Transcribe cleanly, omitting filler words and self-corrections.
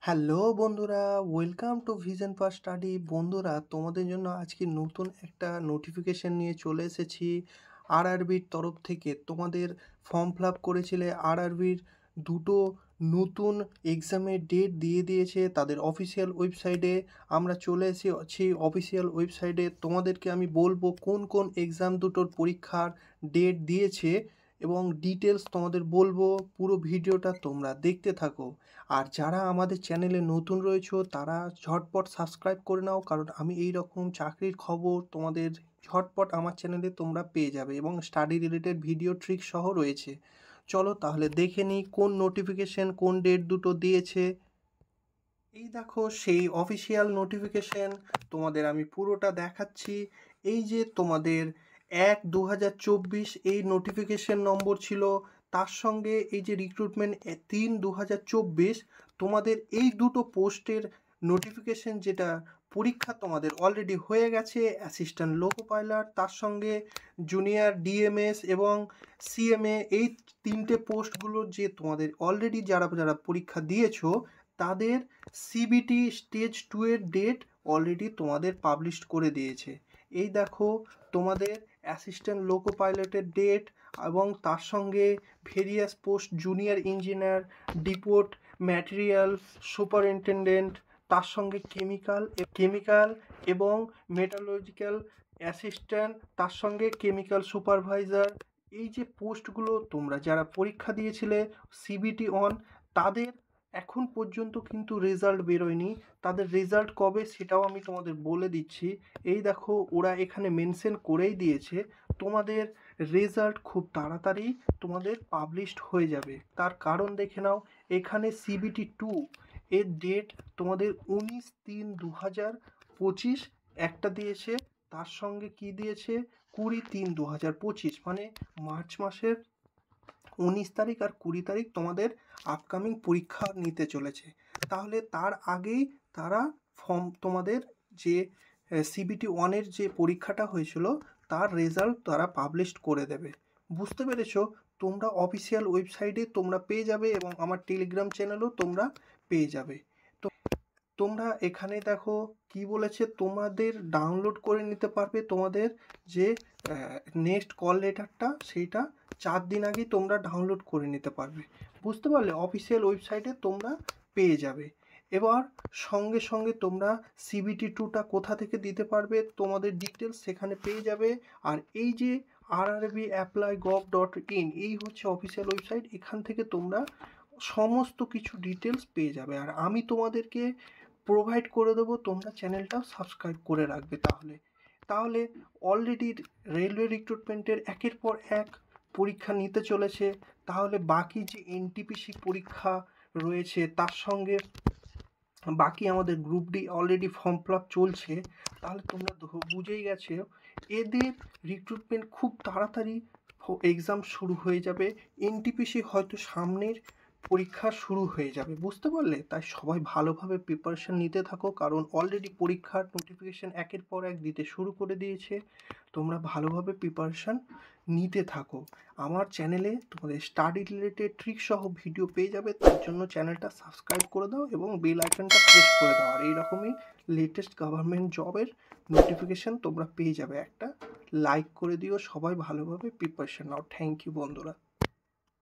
Hello বন্ধুরা, welcome to vision for study. বন্ধুরা, তোমাদের জন্য আজকে নতুন একটা নোটিফিকেশন নিয়ে চলে এসেছি আরআরবির তরফ থেকে। তোমাদের ফর্ম ফিল আপ করেছিলে, আরআরবির দুটো নতুন এক্সামের ডেট দিয়ে দিয়েছে তাদের অফিসিয়াল ওয়েবসাইটে। আমরা চলে এসেছি অফিসিয়াল ওয়েবসাইটে। তোমাদেরকে আমি বলবো কোন কোন এক্সাম দুটোর পরীক্ষার ডেট দিয়েছে এবং ডিটেলস তোমাদের বলবো। পুরো ভিডিওটা তোমরা দেখতে থাকো। আর যারা আমাদের চ্যানেলে নতুন রয়েছো তারা ঝটপট সাবস্ক্রাইব করে নাও, কারণ আমি এই রকম চাকরির খবর তোমাদের ঝটপট আমার চ্যানেলে তোমরা পেয়ে যাবে এবং স্টাডি রিলেটেড ভিডিও ট্রিক সহ রয়েছে। চলো তাহলে দেখে নিই কোন নোটিফিকেশন কোন ডেট দুটো দিয়েছে। এই দেখো সেই অফিসিয়াল নোটিফিকেশন, তোমাদের আমি পুরোটা দেখাচ্ছি। এই যে তোমাদের 1/2024 এই নোটিফিকেশন নম্বর ছিল, তার সঙ্গে এই যে রিক্রুটমেন্ট 3/2024, তোমাদের এই দুটো পোস্টের নোটিফিকেশন, যেটা পরীক্ষা তোমাদের অলরেডি হয়ে গেছে অ্যাসিস্ট্যান্ট লোকো পাইলট, তার সঙ্গে জুনিয়র ডিএমএস এবং সিএমএ, এই তিনটে পোস্টগুলো যে তোমাদের অলরেডি যারা যারা পরীক্ষা দিয়েছো তাদের সিবিটি স্টেজ 2 এর ডেট অলরেডি তোমাদের পাবলিশ করে দিয়েছে। এই দেখো তোমাদের অ্যাসিস্ট্যান্ট লোকো পাইলটের ডেট এবং তার সঙ্গে various post junior engineer, depot material superintendent, তার সঙ্গে কেমিক্যাল এবং মেটালজিক্যাল অ্যাসিস্ট্যান্ট, তার সঙ্গে কেমিক্যাল সুপারভাইজার। এই যে পোস্টগুলো তোমরা যারা পরীক্ষা দিয়েছিলে সিবিটি অন, তাদের এখন পর্যন্ত কিন্তু রেজাল্ট বেরোয়নি। তাদের রেজাল্ট কবে সেটাও আমি তোমাদের বলে দিচ্ছি। এই দেখো ওরা এখানে মেনশন করেই দিয়েছে তোমাদের রেজাল্ট খুব তাড়াতাড়ি তোমাদের পাবলিশড হয়ে যাবে। তার কারণ দেখে নাও, এখানে সিবিটি 2 এর ডেট তোমাদের 19/3/2025 একটা দিয়েছে, তার সঙ্গে কি দিয়েছে 20/3/2025, মানে মার্চ মাসের 19 তারিখ আর 20 তারিখ তোমাদের আপকামিং পরীক্ষা নিতে চলেছে। তাহলে তার আগেই তারা তোমাদের যে সিবিটি ওয়ানের যে পরীক্ষাটা হয়েছিল তার রেজাল্ট তারা পাবলিশ করে দেবে। বুঝতে পেরেছো? তোমরা অফিসিয়াল ওয়েবসাইটে তোমরা পেয়ে যাবে এবং আমার টেলিগ্রাম চ্যানেলেও তোমরা পেয়ে যাবে। তো তোমরা এখানে দেখো কি বলেছে, তোমাদের ডাউনলোড করে নিতে পারবে তোমাদের যে নেক্সট কল লেটারটা, সেইটা 4 দিন আগেই তোমরা ডাউনলোড করে নিতে পারবে। বুঝতে পারলে? অফিসিয়াল ওয়েবসাইটে তোমরা পেয়ে যাবে। এবার সঙ্গে সঙ্গে তোমরা সিবিটি 2টা কোথা থেকে দিতে পারবে তোমাদের ডিটেলস সেখানে পেয়ে যাবে। আর এই যে rrbapply.gov.in, এই হচ্ছে অফিসিয়াল ওয়েবসাইট। এখান থেকে তোমরা সমস্ত কিছু ডিটেলস পেয়ে যাবে। আর আমি তোমাদেরকে প্রোভাইড করে দেবো, তোমরা চ্যানেলটাও সাবস্ক্রাইব করে রাখবে। তাহলে অলরেডি রেলওয়ে রিক্রুটমেন্টের একের পর এক পরীক্ষা নিতে চলেছে। তাহলে বাকি যে এনটিপিসি পরীক্ষা রয়েছে, তার সঙ্গে বাকি আমাদের group D already form fill up চলছে। তাহলে তোমরা বুঝেই গেছো এদের রিক্রুটমেন্ট খুব তাড়াতাড়ি এক্সাম শুরু হয়ে যাবে। এনটিপিসি হয়তো সামনের পরীক্ষা শুরু হয়ে যাবে। বুঝতে পারলে? তাই সবাই ভালোভাবে প্রিপারেশন নিতে থাকো, কারণ অলরেডি পরীক্ষার নোটিফিকেশন একের পর এক দিতে শুরু করে দিয়েছে। তোমরা ভালোভাবে প্রিপারেশন নিতে থাকো। আমার চ্যানেলে তোমাদের স্টাডি রিলেটেড ট্রিক সহ ভিডিও পেয়ে যাবে। তার জন্য চ্যানেলটা সাবস্ক্রাইব করে দাও এবং বেল আইকনটা প্রেস করে দাও। আর এইরকমই লেটেস্ট গভর্নমেন্ট জবের নোটিফিকেশন তোমরা পেয়ে যাবে। একটা লাইক করে দিও, সবাই ভালোভাবে প্রিপারেশন নাও। থ্যাংক ইউ বন্ধুরা।